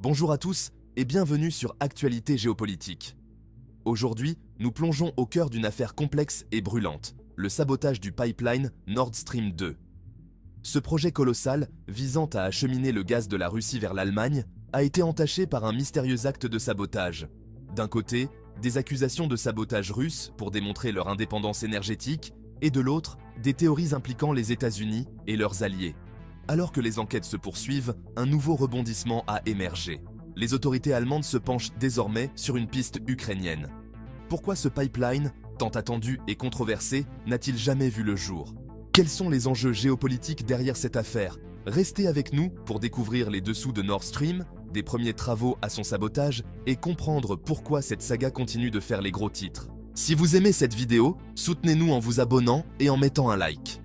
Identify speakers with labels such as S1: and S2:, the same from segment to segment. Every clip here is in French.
S1: Bonjour à tous et bienvenue sur Actualité géopolitique. Aujourd'hui, nous plongeons au cœur d'une affaire complexe et brûlante, le sabotage du pipeline Nord Stream 2. Ce projet colossal, visant à acheminer le gaz de la Russie vers l'Allemagne, a été entaché par un mystérieux acte de sabotage. D'un côté, des accusations de sabotage russe pour démontrer leur indépendance énergétique, et de l'autre, des théories impliquant les États-Unis et leurs alliés. Alors que les enquêtes se poursuivent, un nouveau rebondissement a émergé. Les autorités allemandes se penchent désormais sur une piste ukrainienne. Pourquoi ce pipeline, tant attendu et controversé, n'a-t-il jamais vu le jour? Quels sont les enjeux géopolitiques derrière cette affaire? Restez avec nous pour découvrir les dessous de Nord Stream, des premiers travaux à son sabotage et comprendre pourquoi cette saga continue de faire les gros titres. Si vous aimez cette vidéo, soutenez-nous en vous abonnant et en mettant un like.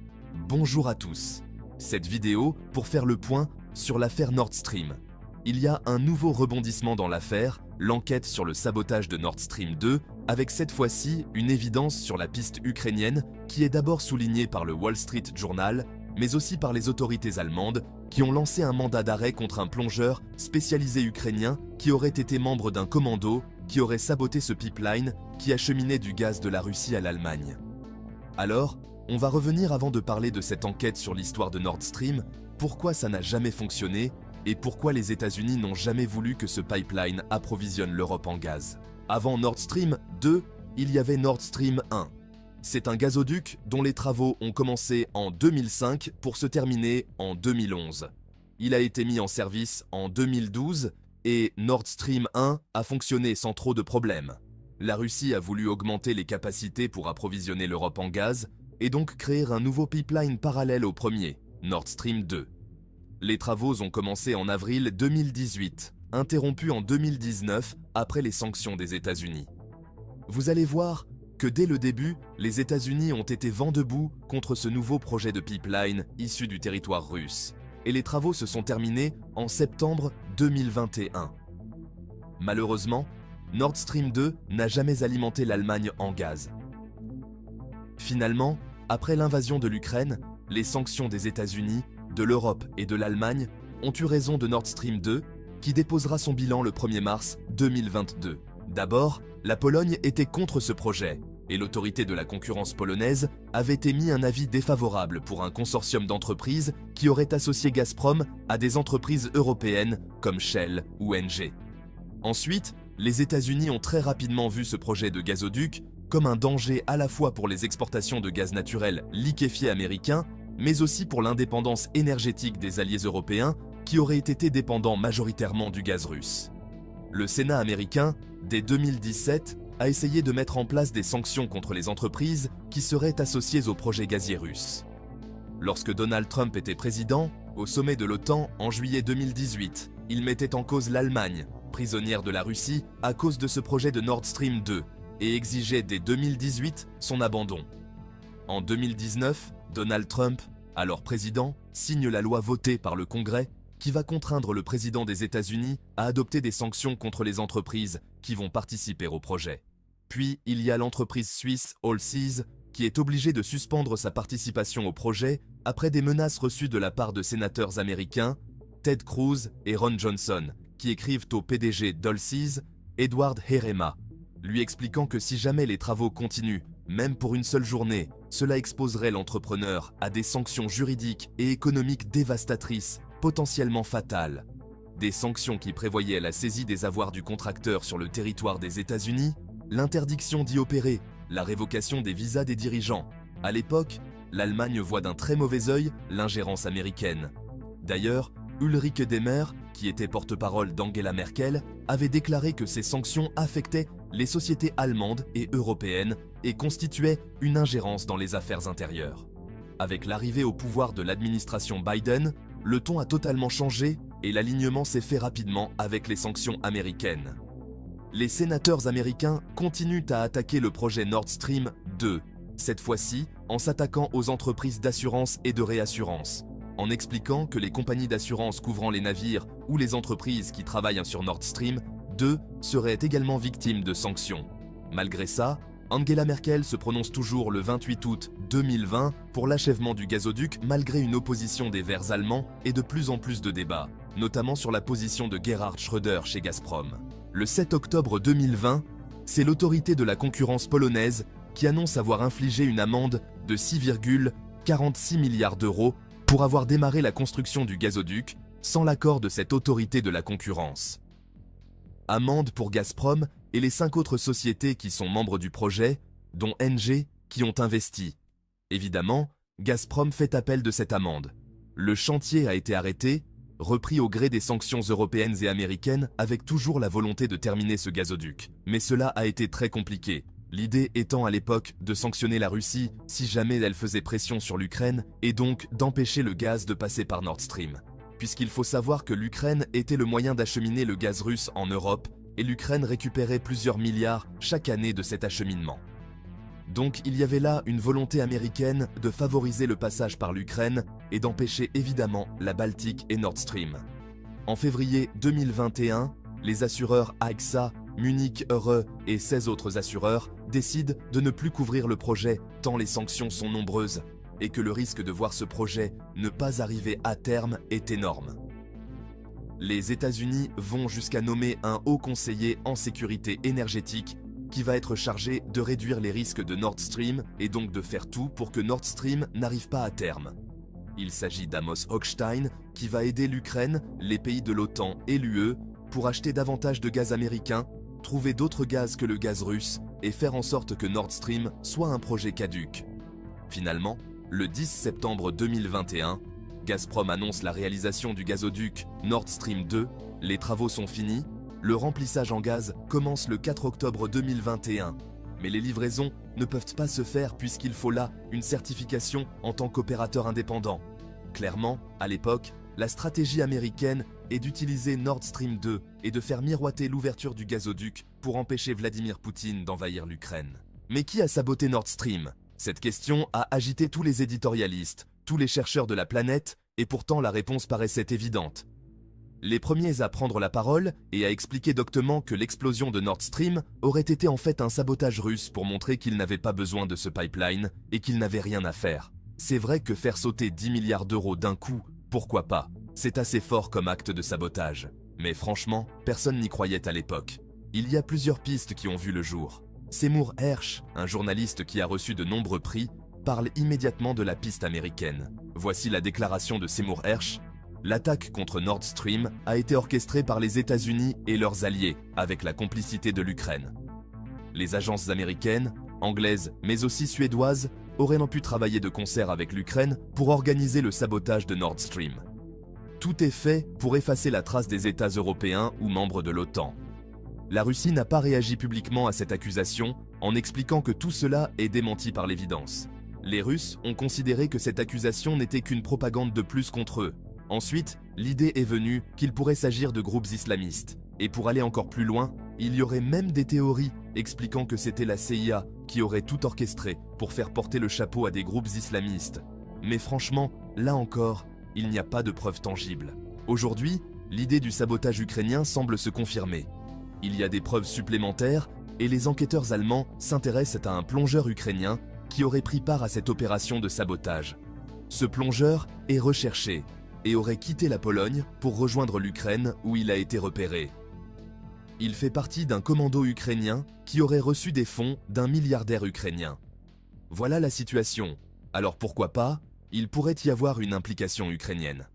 S1: Bonjour à tous. Cette vidéo pour faire le point sur l'affaire Nord Stream. Il y a un nouveau rebondissement dans l'affaire, l'enquête sur le sabotage de Nord Stream 2, avec cette fois-ci une évidence sur la piste ukrainienne qui est d'abord soulignée par le Wall Street Journal, mais aussi par les autorités allemandes qui ont lancé un mandat d'arrêt contre un plongeur spécialisé ukrainien qui aurait été membre d'un commando qui aurait saboté ce pipeline qui acheminait du gaz de la Russie à l'Allemagne. Alors, on va revenir avant de parler de cette enquête sur l'histoire de Nord Stream, pourquoi ça n'a jamais fonctionné et pourquoi les États-Unis n'ont jamais voulu que ce pipeline approvisionne l'Europe en gaz. Avant Nord Stream 2, il y avait Nord Stream 1. C'est un gazoduc dont les travaux ont commencé en 2005 pour se terminer en 2011. Il a été mis en service en 2012 et Nord Stream 1 a fonctionné sans trop de problèmes. La Russie a voulu augmenter les capacités pour approvisionner l'Europe en gaz et donc créer un nouveau pipeline parallèle au premier, Nord Stream 2. Les travaux ont commencé en avril 2018, interrompus en 2019 après les sanctions des États-Unis. Vous allez voir que dès le début, les États-Unis ont été vent debout contre ce nouveau projet de pipeline issu du territoire russe, et les travaux se sont terminés en septembre 2021. Malheureusement, Nord Stream 2 n'a jamais alimenté l'Allemagne en gaz. Finalement, après l'invasion de l'Ukraine, les sanctions des États-Unis, de l'Europe et de l'Allemagne ont eu raison de Nord Stream 2, qui déposera son bilan le 1er mars 2022. D'abord, la Pologne était contre ce projet, et l'autorité de la concurrence polonaise avait émis un avis défavorable pour un consortium d'entreprises qui aurait associé Gazprom à des entreprises européennes comme Shell ou Engie. Ensuite, les États-Unis ont très rapidement vu ce projet de gazoduc comme un danger à la fois pour les exportations de gaz naturel liquéfié américain, mais aussi pour l'indépendance énergétique des alliés européens qui auraient été dépendants majoritairement du gaz russe. Le Sénat américain, dès 2017, a essayé de mettre en place des sanctions contre les entreprises qui seraient associées au projet gazier russe. Lorsque Donald Trump était président, au sommet de l'OTAN en juillet 2018, il mettait en cause l'Allemagne, prisonnière de la Russie à cause de ce projet de Nord Stream 2, et exigeait dès 2018 son abandon. En 2019, Donald Trump, alors président, signe la loi votée par le Congrès qui va contraindre le président des États-Unis à adopter des sanctions contre les entreprises qui vont participer au projet. Puis, il y a l'entreprise suisse Allseas qui est obligée de suspendre sa participation au projet après des menaces reçues de la part de sénateurs américains, Ted Cruz et Ron Johnson, qui écrivent au PDG d'Allseas, Edward Herema, lui expliquant que si jamais les travaux continuent, même pour une seule journée, cela exposerait l'entrepreneur à des sanctions juridiques et économiques dévastatrices, potentiellement fatales. Des sanctions qui prévoyaient la saisie des avoirs du contracteur sur le territoire des États-Unis, l'interdiction d'y opérer, la révocation des visas des dirigeants. À l'époque, l'Allemagne voit d'un très mauvais œil l'ingérence américaine. D'ailleurs, Ulrike Demmer, qui était porte-parole d'Angela Merkel, avait déclaré que ces sanctions affectaient les sociétés allemandes et européennes et constituaient une ingérence dans les affaires intérieures. Avec l'arrivée au pouvoir de l'administration Biden, le ton a totalement changé et l'alignement s'est fait rapidement avec les sanctions américaines. Les sénateurs américains continuent à attaquer le projet Nord Stream 2, cette fois-ci en s'attaquant aux entreprises d'assurance et de réassurance, en expliquant que les compagnies d'assurance couvrant les navires ou les entreprises qui travaillent sur Nord Stream 2 seraient également victimes de sanctions. Malgré ça, Angela Merkel se prononce toujours le 28 août 2020 pour l'achèvement du gazoduc malgré une opposition des Verts allemands et de plus en plus de débats. notamment sur la position de Gerhard Schröder chez Gazprom. Le 7 octobre 2020, c'est l'autorité de la concurrence polonaise qui annonce avoir infligé une amende de 6,46 milliards d'euros pour avoir démarré la construction du gazoduc sans l'accord de cette autorité de la concurrence. Amende pour Gazprom et les 5 autres sociétés qui sont membres du projet, dont Engie, qui ont investi. Évidemment, Gazprom fait appel de cette amende. Le chantier a été arrêté, repris au gré des sanctions européennes et américaines avec toujours la volonté de terminer ce gazoduc. Mais cela a été très compliqué, l'idée étant à l'époque de sanctionner la Russie si jamais elle faisait pression sur l'Ukraine et donc d'empêcher le gaz de passer par Nord Stream. Puisqu'il faut savoir que l'Ukraine était le moyen d'acheminer le gaz russe en Europe et l'Ukraine récupérait plusieurs milliards chaque année de cet acheminement. Donc il y avait là une volonté américaine de favoriser le passage par l'Ukraine et d'empêcher évidemment la Baltique et Nord Stream. En février 2021, les assureurs AXA, Munich Re et 16 autres assureurs décident de ne plus couvrir le projet tant les sanctions sont nombreuses et que le risque de voir ce projet ne pas arriver à terme est énorme. Les États-Unis vont jusqu'à nommer un haut conseiller en sécurité énergétique qui va être chargé de réduire les risques de Nord Stream et donc de faire tout pour que Nord Stream n'arrive pas à terme. Il s'agit d'Amos Hochstein qui va aider l'Ukraine, les pays de l'OTAN et l'UE pour acheter davantage de gaz américain, trouver d'autres gaz que le gaz russe et faire en sorte que Nord Stream soit un projet caduc. Finalement, le 10 septembre 2021, Gazprom annonce la réalisation du gazoduc Nord Stream 2, les travaux sont finis. Le remplissage en gaz commence le 4 octobre 2021, mais les livraisons ne peuvent pas se faire puisqu'il faut là une certification en tant qu'opérateur indépendant. Clairement, à l'époque, la stratégie américaine est d'utiliser Nord Stream 2 et de faire miroiter l'ouverture du gazoduc pour empêcher Vladimir Poutine d'envahir l'Ukraine. Mais qui a saboté Nord Stream? Cette question a agité tous les éditorialistes, tous les chercheurs de la planète, et pourtant la réponse paraissait évidente. Les premiers à prendre la parole et à expliquer doctement que l'explosion de Nord Stream aurait été en fait un sabotage russe pour montrer qu'ils n'avaient pas besoin de ce pipeline et qu'ils n'avaient rien à faire. C'est vrai que faire sauter 10 milliards d'euros d'un coup, pourquoi pas? C'est assez fort comme acte de sabotage. Mais franchement, personne n'y croyait à l'époque. Il y a plusieurs pistes qui ont vu le jour. Seymour Hersh, un journaliste qui a reçu de nombreux prix, parle immédiatement de la piste américaine. Voici la déclaration de Seymour Hersh. L'attaque contre Nord Stream a été orchestrée par les États-Unis et leurs alliés, avec la complicité de l'Ukraine. Les agences américaines, anglaises, mais aussi suédoises, auraient pu travailler de concert avec l'Ukraine pour organiser le sabotage de Nord Stream. Tout est fait pour effacer la trace des États européens ou membres de l'OTAN. La Russie n'a pas réagi publiquement à cette accusation en expliquant que tout cela est démenti par l'évidence. Les Russes ont considéré que cette accusation n'était qu'une propagande de plus contre eux. Ensuite, l'idée est venue qu'il pourrait s'agir de groupes islamistes. Et pour aller encore plus loin, il y aurait même des théories expliquant que c'était la CIA qui aurait tout orchestré pour faire porter le chapeau à des groupes islamistes. Mais franchement, là encore, il n'y a pas de preuves tangibles. Aujourd'hui, l'idée du sabotage ukrainien semble se confirmer. Il y a des preuves supplémentaires et les enquêteurs allemands s'intéressent à un plongeur ukrainien qui aurait pris part à cette opération de sabotage. Ce plongeur est recherché et aurait quitté la Pologne pour rejoindre l'Ukraine où il a été repéré. Il fait partie d'un commando ukrainien qui aurait reçu des fonds d'un milliardaire ukrainien. Voilà la situation. Alors pourquoi pas, il pourrait y avoir une implication ukrainienne.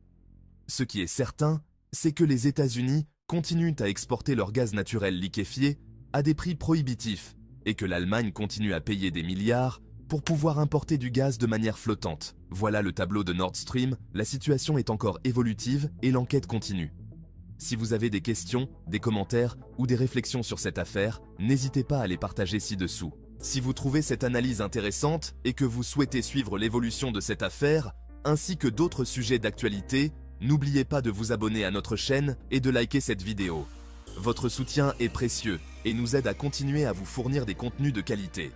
S1: Ce qui est certain, c'est que les États-Unis continuent à exporter leur gaz naturel liquéfié à des prix prohibitifs et que l'Allemagne continue à payer des milliards pour pouvoir importer du gaz de manière flottante. Voilà le tableau de Nord Stream, la situation est encore évolutive et l'enquête continue. Si vous avez des questions, des commentaires ou des réflexions sur cette affaire, n'hésitez pas à les partager ci-dessous. Si vous trouvez cette analyse intéressante et que vous souhaitez suivre l'évolution de cette affaire, ainsi que d'autres sujets d'actualité, n'oubliez pas de vous abonner à notre chaîne et de liker cette vidéo. Votre soutien est précieux et nous aide à continuer à vous fournir des contenus de qualité.